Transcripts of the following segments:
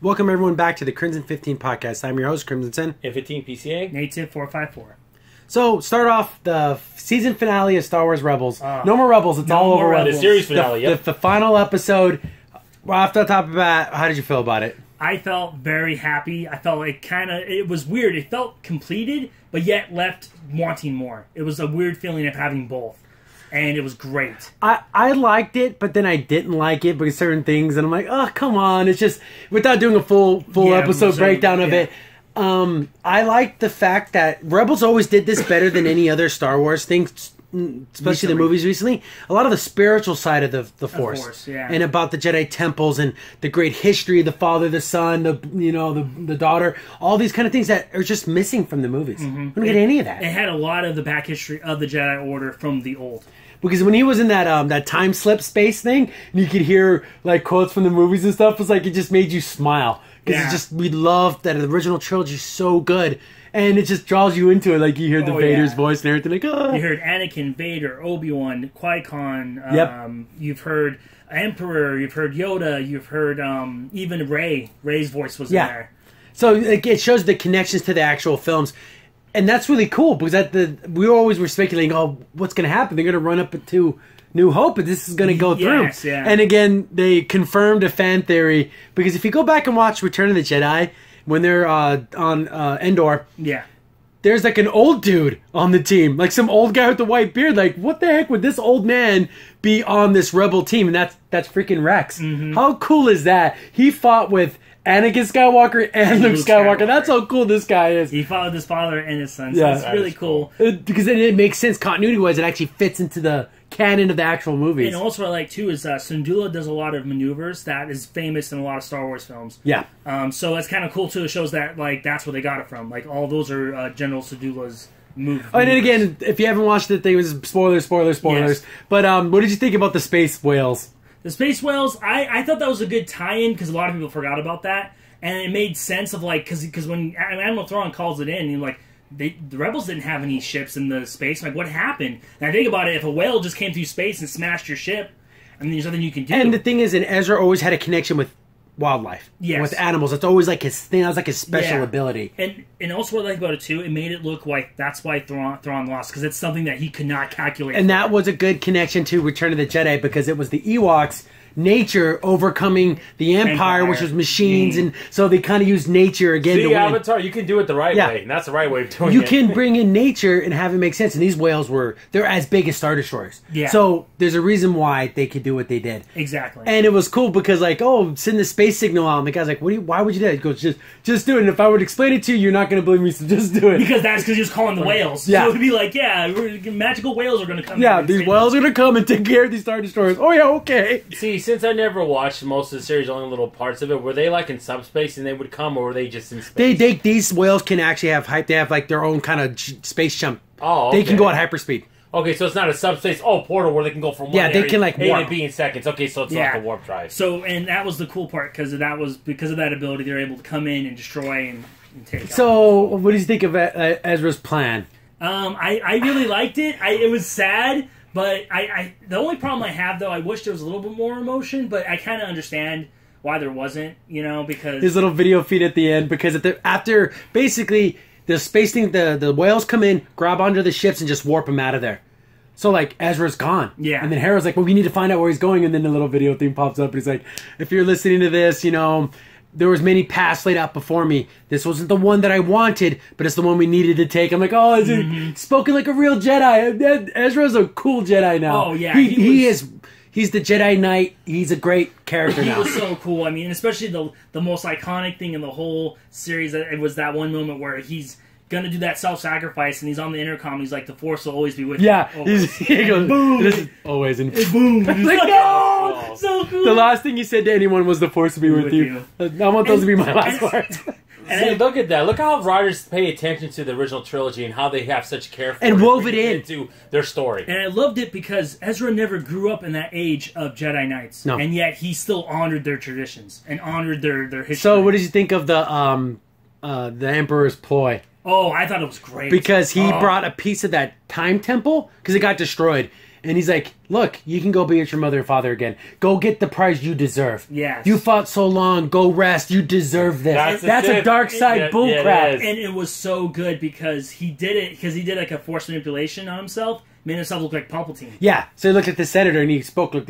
Welcome everyone back to the Crimson 15 podcast. I'm your host, Crimson. N15 PCA. Native 454. So, start off the season finale of Star Wars Rebels. No more Rebels. It's all over. The series finale, the final episode. Well, off the top of that, how did you feel about it? I felt very happy. I felt like it was weird. It felt completed, but yet left wanting more. It was a weird feeling of having both. And it was great. I liked it, but then I didn't like it because certain things, and I'm like, oh, come on. It's just, without doing a full episode breakdown of it, I liked the fact that Rebels always did this better than any other Star Wars thing, especially the movies recently. A lot of the spiritual side of the Force. And about the Jedi temples and the great history of the father, the son, the daughter, all these kind of things that are just missing from the movies. We don't get any of that. It had a lot of the back history of the Jedi Order from the old. Because when he was in that time slip space thing, and you could hear like quotes from the movies and stuff, it's like it just made you smile. Because we loved that original trilogy so good, and it just draws you into it. Like you hear the Vader's voice and everything. Like, oh. You heard Anakin, Vader, Obi-Wan, Qui-Gon. You've heard Emperor. You've heard Yoda. You've heard even Rey. Rey's voice was in there. So it shows the connections to the actual films. And that's really cool because we always were speculating, oh, what's going to happen? They're going to run up to New Hope, and this is going to go through. Yeah. And again, they confirmed a fan theory because if you go back and watch Return of the Jedi when they're on Endor, there's like an old dude on the team, like some old guy with the white beard. Like, what the heck would this old man be on this rebel team? And that's freaking Rex. How cool is that? He fought with Anakin Skywalker and Luke Skywalker. That's how cool this guy is. He followed his father and his son. So it's really cool. Because it makes sense continuity-wise. It actually fits into the canon of the actual movies. And also what I like, too, is Syndulla does a lot of maneuvers that is famous in a lot of Star Wars films. Yeah. So it's kind of cool, too. It shows that, like, that's where they got it from. Like, all those are General Syndulla's moves. And then again, if you haven't watched it, it was spoilers. Yes. But what did you think about the space whales? The Space Whales, I thought that was a good tie-in because a lot of people forgot about that. And it made sense of, like, because when Admiral Thrawn calls it in, like, the Rebels didn't have any ships in the space. Like, what happened? And I think about it, if a whale just came through space and smashed your ship, I mean, there's nothing you can do. And the thing is, Ezra always had a connection with wildlife. Yes. With animals. It's always like his thing. That was like his special ability. And also what I like about it, too, it made it look like that's why Thrawn lost, because it's something that he could not calculate. And that was a good connection to Return of the Jedi, because it was the Ewoks' nature overcoming the Empire, which was machines, and so they kind of used nature again to win. Avatar, you can do it the right way, and that's the right way of doing it. You can bring in nature and have it make sense, and these whales they're as big as Star Destroyers. So there's a reason why they could do what they did. Exactly. And it was cool because, like, oh, send the space signal out, and the guy's like, why would you do that? He goes, just do it, and if I would explain it to you, you're not going to believe me, so just do it. Because he was calling the whales. So it would be like, magical whales are going to come. Yeah, these whales are going to come and take care of these Star Destroyers. Oh, yeah, okay. See, since I never watched most of the series, only little parts of it, were they like in subspace and they would come, or were they just in space? These whales can actually have hype. They have like their own kind of space jump. Oh, okay. They can go at hyperspeed. Okay, so it's not a subspace portal where they can go from one area they can like warp. A to B in seconds. Okay, so it's like a warp drive. So, and that was the cool part because of that ability, they're able to come in and destroy and take. So, what do you think of Ezra's plan? I really liked it. It was sad. But the only problem I have, though, I wish there was a little bit more emotion, but I kind of understand why there wasn't, because... His little video feed at the end, because after basically the space thing, the whales come in, grab onto the ships, and just warp them out of there. So, like, Ezra's gone. Yeah. And then Hera's like, well, we need to find out where he's going, and then the little video thing pops up, and he's like, if you're listening to this, there was many paths laid out before me. This wasn't the one that I wanted, but it's the one we needed to take. I'm like, oh, is spoken like a real Jedi. Ezra's a cool Jedi now. Oh, yeah. He's the Jedi Knight. He's a great character now. He was so cool. I mean, especially the most iconic thing in the whole series, it was that one moment where he's gonna do that self-sacrifice, and he's on the intercom. He's like, "The Force will always be with you." Yeah, he goes, "Boom!" This is always and boom. Like, no, so cool. The last thing he said to anyone was, "The Force will be with you." I want those to be my last words. And look at that! Look how writers pay attention to the original trilogy and how they have such care for and it wove it into their story. And I loved it because Ezra never grew up in that age of Jedi Knights, and yet he still honored their traditions and honored their history. So, what did you think of the Emperor's ploy? Oh, I thought it was great because he brought a piece of that time temple because it got destroyed. And he's like, look, you can go be with your mother and father again. Go get the prize you deserve. Yes. You fought so long. Go rest. You deserve this. That's a dark side bullcrap. And it was so good because he did like a forced manipulation on himself, made himself look like Palpatine. Yeah. So he looked at the senator and he spoke, like,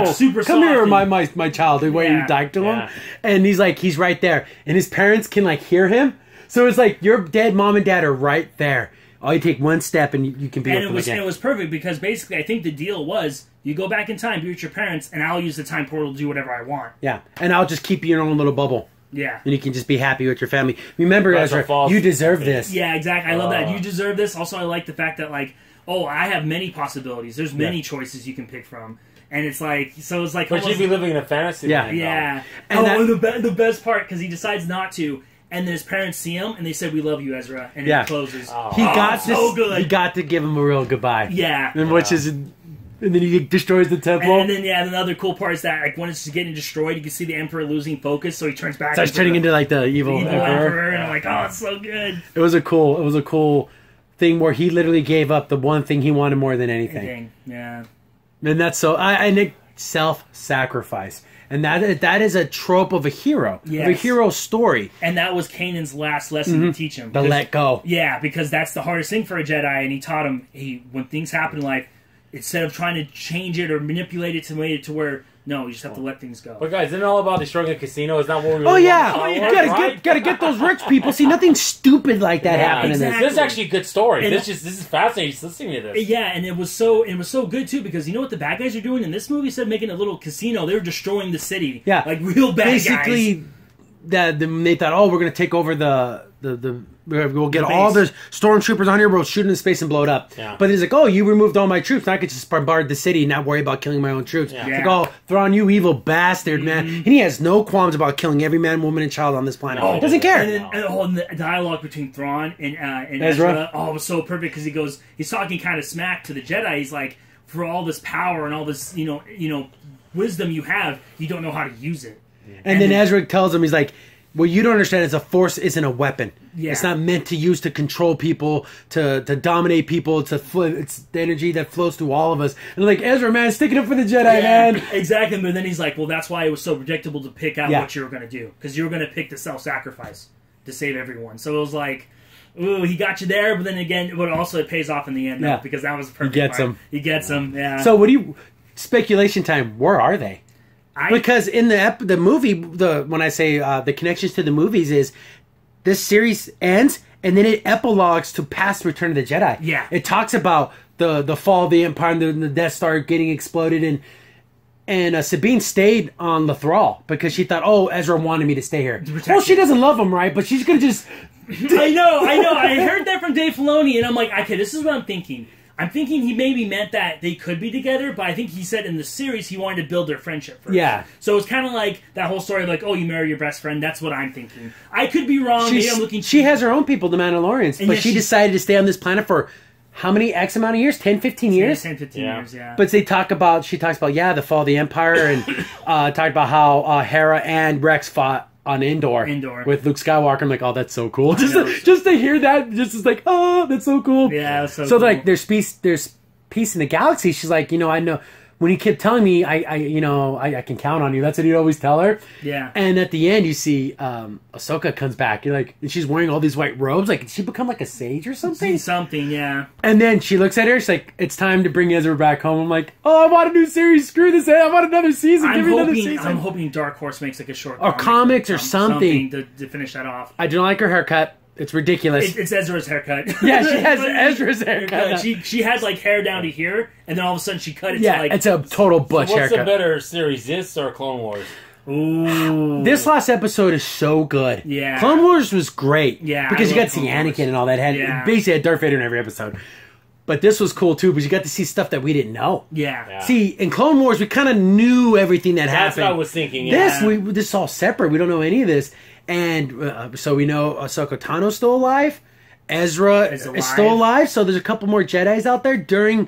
super come here, soft my child, the way you died to him. And he's like, he's right there. And his parents can like hear him. So it's like your dead mom and dad are right there. All you take one step and you can be with them again. And it was perfect because basically I think the deal was you go back in time, be with your parents, and I'll use the time portal to do whatever I want. Yeah, and I'll just keep you in your own little bubble. Yeah. And you can just be happy with your family. Remember, Ezra, you deserve this. Yeah, exactly. I love that. You deserve this. Also, I like the fact that, like, I have many possibilities. There's many choices you can pick from. And it's like, so it's like... But you'd be living in a fantasy land. Yeah. And the best part, because he decides not to... And then his parents see him, and they said, "We love you, Ezra." And it closes. He got so good. He got to give him a real goodbye. Yeah. And and then he destroys the temple. And then another cool part is that like when it's getting destroyed, you can see the Emperor losing focus, so he turns back. Starts turning into like the evil Emperor. And I'm like, oh, it's so good. It was a cool thing where he literally gave up the one thing he wanted more than anything. Yeah. And that's self-sacrifice. And that is a trope of a hero, of a hero story. And that was Kanan's last lesson to teach him. To let go. Yeah, because that's the hardest thing for a Jedi, and he taught him, when things happen in life, instead of trying to change it or manipulate it to make it to where, no, you just have to let things go. But guys, isn't it all about destroying a casino? Is that what we you gotta get those rich people. See, nothing stupid like that happened in this. This is actually a good story. This is fascinating just listening to this. Yeah, and it was so good too because you know what the bad guys are doing in this movie? Instead of making a little casino, they were destroying the city. Yeah, like real bad guys. Basically, they thought, we're gonna take over we'll get all the stormtroopers on here, we'll shoot into space and blow it up. Yeah. But he's like, you removed all my troops, now I could just bombard the city and not worry about killing my own troops. Yeah. It's like, Thrawn, you evil bastard, man. And he has no qualms about killing every man, woman, and child on this planet. He doesn't care. And the dialogue between Thrawn and Ezra, it was so perfect because he's talking kind of smack to the Jedi. He's like, for all this power and all this, wisdom you have, you don't know how to use it. And then Ezra tells him, he's like, well, you don't understand is a force isn't a weapon. Yeah. It's not meant to use to control people, to dominate people. It's the energy that flows through all of us. And like, Ezra, man, sticking up for the Jedi, man. Exactly. But then he's like, well, that's why it was so predictable to pick out what you were going to do. Because you were going to pick the self-sacrifice to save everyone. So it was like, ooh, he got you there. But then again, but also it pays off in the end. Though, because that was the perfect part. He gets him. Yeah. So speculation time, where are they? Because in the movie, when I say the connections to the movies is this series ends and then it epilogues to past Return of the Jedi. Yeah, it talks about the fall of the Empire and the Death Star getting exploded, and Sabine stayed on Lothal because she thought, Ezra wanted me to stay here. Well, she doesn't love him, right? But she's gonna just. I know. I heard that from Dave Filoni, and I'm like, okay, this is what I'm thinking. I'm thinking he maybe meant that they could be together, but I think he said in the series he wanted to build their friendship first. Yeah. So it's kind of like that whole story of like, you marry your best friend. That's what I'm thinking. I could be wrong. Maybe I'm looking... She has her own people, the Mandalorians, but she decided to stay on this planet for how many X amount of years? 10, 15 years? 10, 15 years, yeah. But she talks about, the fall of the Empire and talked about how Hera and Rex fought on Endor with Luke Skywalker. I'm like, that's so cool. Just to hear that, just is like, that's so cool. Yeah, so cool. Like, there's peace in the galaxy. She's like, I know when he kept telling me, I can count on you. That's what he'd always tell her. Yeah. And at the end, you see Ahsoka comes back. You're like, and she's wearing all these white robes. Like, did she become like a sage or something? Something, yeah. And then she looks at her. She's like, it's time to bring Ezra back home. I'm like, I want a new series. Screw this. I want another season. Give me another season. I'm hoping Dark Horse makes like a short comics or something to finish that off. I don't like her haircut. It's ridiculous. It's Ezra's haircut. Yeah, she has Ezra's haircut. She had like hair down to here, and then all of a sudden she cut it to like... it's a total butch haircut. What's a better series, this or Clone Wars? Ooh. This last episode is so good. Yeah. Clone Wars was great. Yeah. Because you got to see Anakin and all that. Basically had Darth Vader in every episode. But this was cool too, because you got to see stuff that we didn't know. Yeah. See, in Clone Wars, we kind of knew everything that happened. That's what I was thinking. This is all separate. We don't know any of this. And so we know Ahsoka Tano's still alive. Ezra is still alive. So there's a couple more Jedis out there during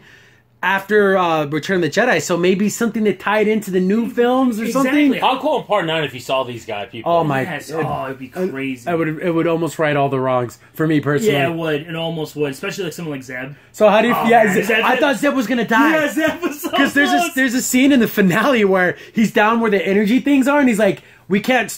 after Return of the Jedi, so maybe something that tied into the new films or something. How cool in Part 9 if you saw these guys, people. Oh my! Yes. It'd be crazy. It would almost right all the wrongs for me personally. Yeah, it would. It almost would, especially like someone like Zeb. So how do you? Man, I thought Zeb was gonna die. Yeah, Zeb was so Because close. there's a scene in the finale where he's down where the energy things are, and he's like, we can't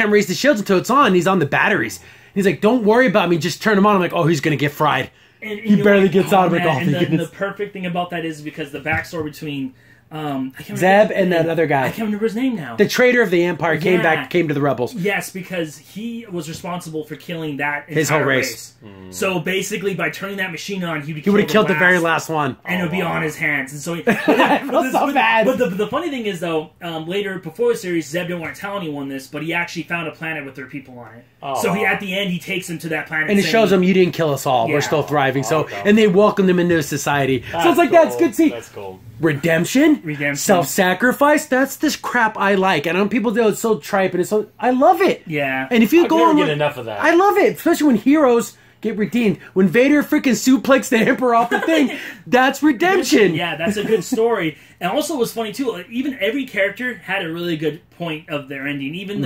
raise the shields until it's on. And he's on the batteries. He's like, don't worry about me, just turn them on. I'm like, oh, he's gonna get fried. And he barely gets out of it. And the perfect thing about that is because the backstory between Zeb and that other guy. I can't remember his name now. The traitor of the Empire came to the rebels. Yes, because he was responsible for killing that his whole race. So basically, by turning that machine on, he would have killed the very last one, and it would be on his hands. And so, so bad. But the funny thing is, though, later before the series, Zeb didn't want to tell anyone this, but he actually found a planet with their people on it. So at the end, he takes them to that planet, and it shows them you didn't kill us all. Yeah. We're still thriving. And they welcome them into society. So it's like that's good. See, that's cool. Redemption, self-sacrifice. That's this crap I like. And I know people do it's so tripe and it's so I love it. Yeah. And if you go on, get enough of that. I love it, especially when heroes get redeemed. When Vader freaking suplexed the Emperor off the thing, that's redemption. Yeah, that's a good story. And also, it was funny too. Like, even every character had a really good point of their ending. Even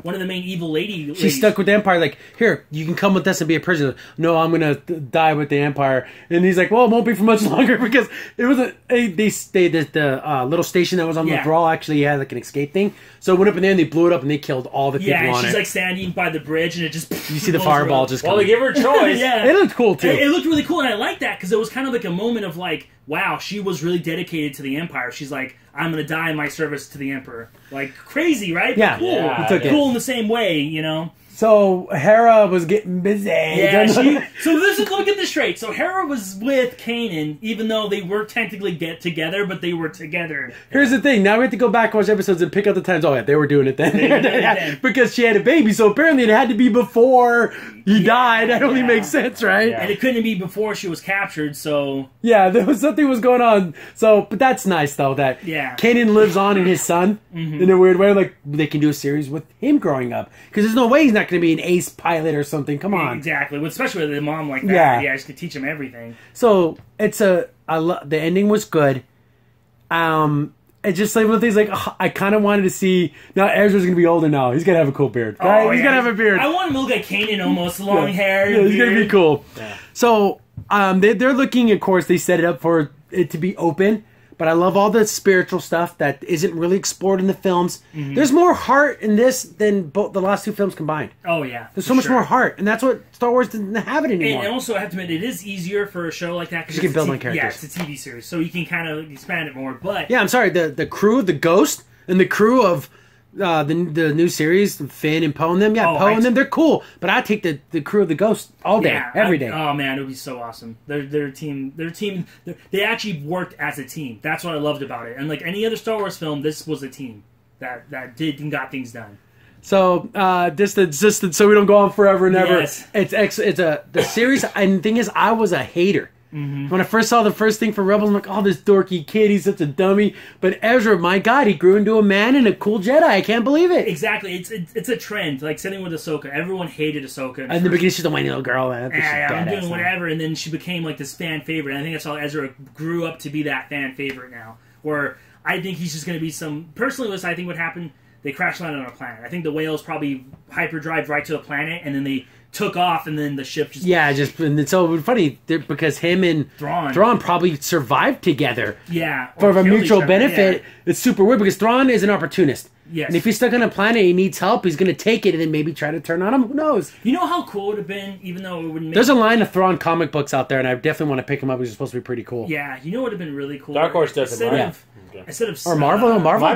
one of the main evil ladies. She's stuck with the Empire. Like, here, you can come with us and be a prisoner. No, I'm gonna die with the Empire. And he's like, well, it won't be for much longer because it was the little station that was on the Thrall actually had like an escape thing. So it went up in there and they blew it up and they killed all the people on it. Yeah, she's like standing by the bridge and it just you see the fireball just. Well, they give her a choice. Yeah, it looked cool too. It looked really cool, and I liked that because it was kind of like a moment of like, wow, she was really dedicated to the Empire. She's like, I'm going to die in my service to the Emperor. Like, crazy, right? Yeah. But cool. Yeah, cool in the same way, you know? So, Hera was getting busy. Yeah, let me get this straight. So, Hera was with Kanan, even though they were technically together, but they were together. Here's the thing. Now we have to go back and watch episodes and pick up the times. Oh, yeah, they were doing it then. Because she had a baby, so apparently it had to be before he died. That only makes sense, right? Yeah. And it couldn't be before she was captured, so... Yeah, something was going on. So, but that's nice, though, that Kanan lives on in his son in a weird way. Like, they can do a series with him growing up. Because there's no way he's not going to be an ace pilot or something. Come on. Exactly. Especially with a mom like that. Yeah, she could teach him everything. So, the ending was good. It's just like one of the things like, I kind of wanted to see, now Ezra's going to be older now. He's going to have a cool beard, right? He's going to have a beard. I want him to look like Kanan almost, long hair. Yeah, he's going to be cool. Yeah. So, they're looking, of course, they set it up for it to be open. But I love all the spiritual stuff that isn't really explored in the films. Mm-hmm. There's more heart in this than both the last two films combined. Oh, yeah. There's so much more heart. And that's what Star Wars didn't have it anymore. And also, I have to admit, it is easier for a show like that. Because you can build on characters. Yeah, it's a TV series. So you can kind of expand it more. But yeah, I'm sorry. The crew, the Ghost, and the crew of the new series, Finn and Poe and them. Yeah, Poe and them, they're cool. But I take the crew of the Ghost all day, every day. Oh man, it would be so awesome. Their team. They actually worked as a team. That's what I loved about it. And like any other Star Wars film, this was a team that did and got things done. So just so we don't go on forever and ever. Yes. It's the series. And the thing is, I was a hater. Mm-hmm. When I first saw the first thing for Rebels, I'm like, oh, this dorky kid, he's such a dummy. But Ezra, my God, he grew into a man and a cool Jedi. I can't believe it. Exactly. It's a trend. Like, sitting with Ahsoka. Everyone hated Ahsoka. In the beginning, she's a whiny little girl. I'm doing whatever. And then she became, like, this fan favorite. And I think that's how Ezra grew up to be that fan favorite now. Where I think he's just going to be some... Personally, I think what happened, they crash landed on a planet. I think the whales probably hyperdrive right to a planet, and then they... took off, and then the ship just... Yeah, and it's so funny, because him and Thrawn probably survived together. Yeah. For a mutual benefit. Yeah. It's super weird, because Thrawn is an opportunist. Yes. And if he's stuck on a planet, he needs help, he's going to take it, and then maybe try to turn on him. Who knows? You know how cool it would have been, even though it wouldn't make... There's a line of Thrawn comic books out there, and I definitely want to pick them up, because it's supposed to be pretty cool. Yeah, you know what would have been really cool? Dark Horse does it, right? Instead of... Or Marvel? Marvel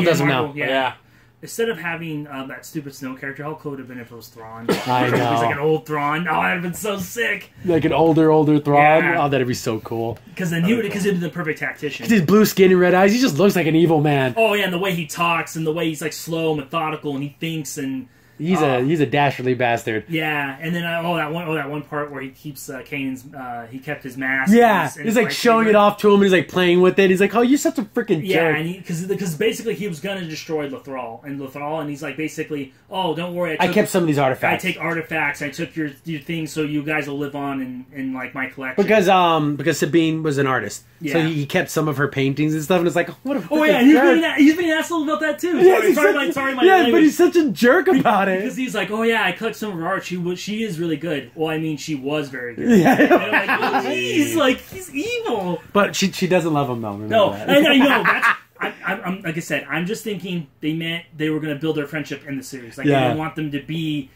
does it now. Yeah. Instead of having that stupid Snow character, how cool would it have been if it was Thrawn? I know. It was like an old Thrawn. Oh, that would have been so sick. Like an older Thrawn? Yeah. Oh, that'd be so cool. Because then he'd be the perfect tactician. His blue skin and red eyes, he just looks like an evil man. Oh, yeah, and the way he talks, and the way he's like slow, methodical, and he thinks, and He's a dastardly bastard. Yeah, and then that one part where he keeps Kanan's he kept his mask. Yeah, and he's like showing it off to him, and he's like playing with it. He's like, "Oh, you're such a freaking jerk." Yeah, because basically he was gonna destroy Lothal, and he's like basically, "Oh, don't worry, I kept some of these I artifacts. take artifacts. I took your things, so you guys will live on in like my collection." Because Sabine was an artist, so Yeah. he kept some of her paintings and stuff. And it's like, what a Oh yeah, and he's being an asshole about that too. Sorry, my yeah, language. but he's such a jerk about it. Because he's like, oh yeah, I collect some of her art. She is really good. Well, I mean, she was very good. Yeah. And I'm like, oh, jeez, like he's evil. But she doesn't love him though. No, That. I know. That's, I'm like I said, I'm just thinking they meant they were going to build their friendship in the series. Like they didn't want them to be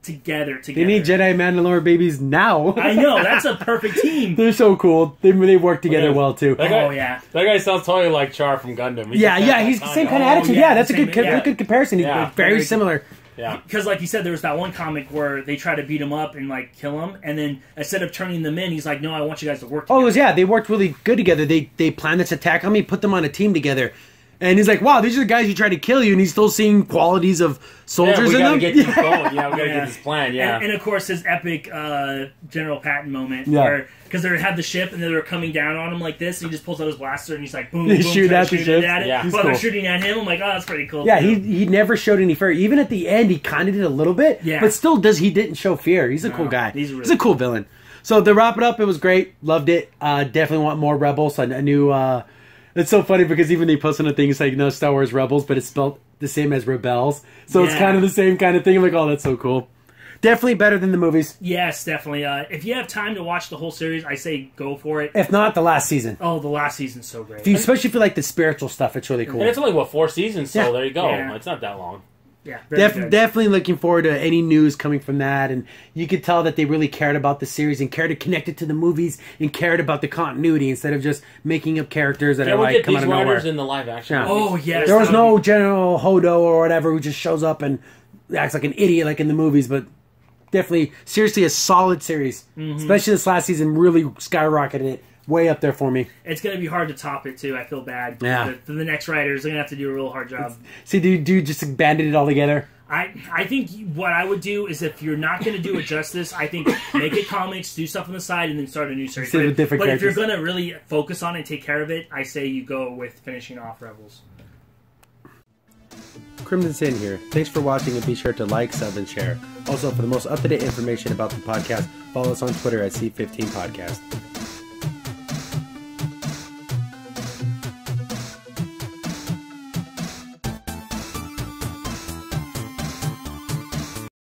together. They need Jedi Mandalorian babies now. I know, that's a perfect team. They're so cool. They work together well too. That guy, yeah. That guy sounds totally like Char from Gundam. He's the same kind of attitude. yeah, That's a same- good yeah. good comparison. He's Yeah. very similar. Yeah. Because, like you said, there was that one comic where they try to beat him up and like kill him, and then instead of turning them in, he's like, "No, I want you guys to work together." Oh, it was, yeah, they worked really good together. They planned this attack on me, put them on a team together. And he's like, wow, these are the guys who tried to kill you, and he's still seeing qualities of soldiers we in gotta them. get this going. Yeah, we gotta get this plan. Yeah. And of course, his epic General Patton moment Yeah. where because they had the ship and they were coming down on him like this, and he just pulls out his blaster and he's like, boom, They boom, shoot trying at to the shoot it ship. at it. Yeah. While He's they're cool. shooting at him, I'm like, oh, that's pretty cool. Yeah, too. he never showed any fear. Even at the end, he kind of did a little bit, Yeah. but still he didn't show fear. He's a cool guy. he's really He's a cool villain. So to wrap it up, it was great. Loved it. Definitely want more Rebels. I knew. It's so funny because even they posted a thing, it's like, no, Star Wars Rebels, but it's spelled the same as Rebels. So it's Yeah. kind of the same kind of thing. I'm like, oh, that's so cool. Definitely better than the movies. Yes, definitely. If you have time to watch the whole series, I say go for it. If not, the last season. Oh, the last season's so great. Especially if you like the spiritual stuff, it's really cool. And it's only, 4 seasons, so Yeah. there you go. Yeah. It's not that long. Yeah, very good. Definitely looking forward to any news coming from that, and you could tell that they really cared about the series and cared to connect it to the movies and cared about the continuity instead of just making up characters that Yeah, are we'll like get come these out of nowhere. writers in the live action. Yeah. Oh, yes. There was that would no be- General Hodo or whatever who just shows up and acts like an idiot like in the movies, but definitely, seriously, a solid series. Especially this last season really skyrocketed it way up there for me. It's going to be hard to top it, too. I feel bad. Yeah. The next writers are going to have to do a real hard job. See, do you just banded it all together? I think what I would do is if you're not going to do it justice, I think make it comics, do stuff on the side, and then start a new series. Instead of different but if you're characters. going to really focus on it and take care of it, I say you go with finishing off Rebels. Crimson Sin here. Thanks for watching, and be sure to like, sub, and share. Also, for the most up-to-date information about the podcast, follow us on Twitter at C15 Podcast.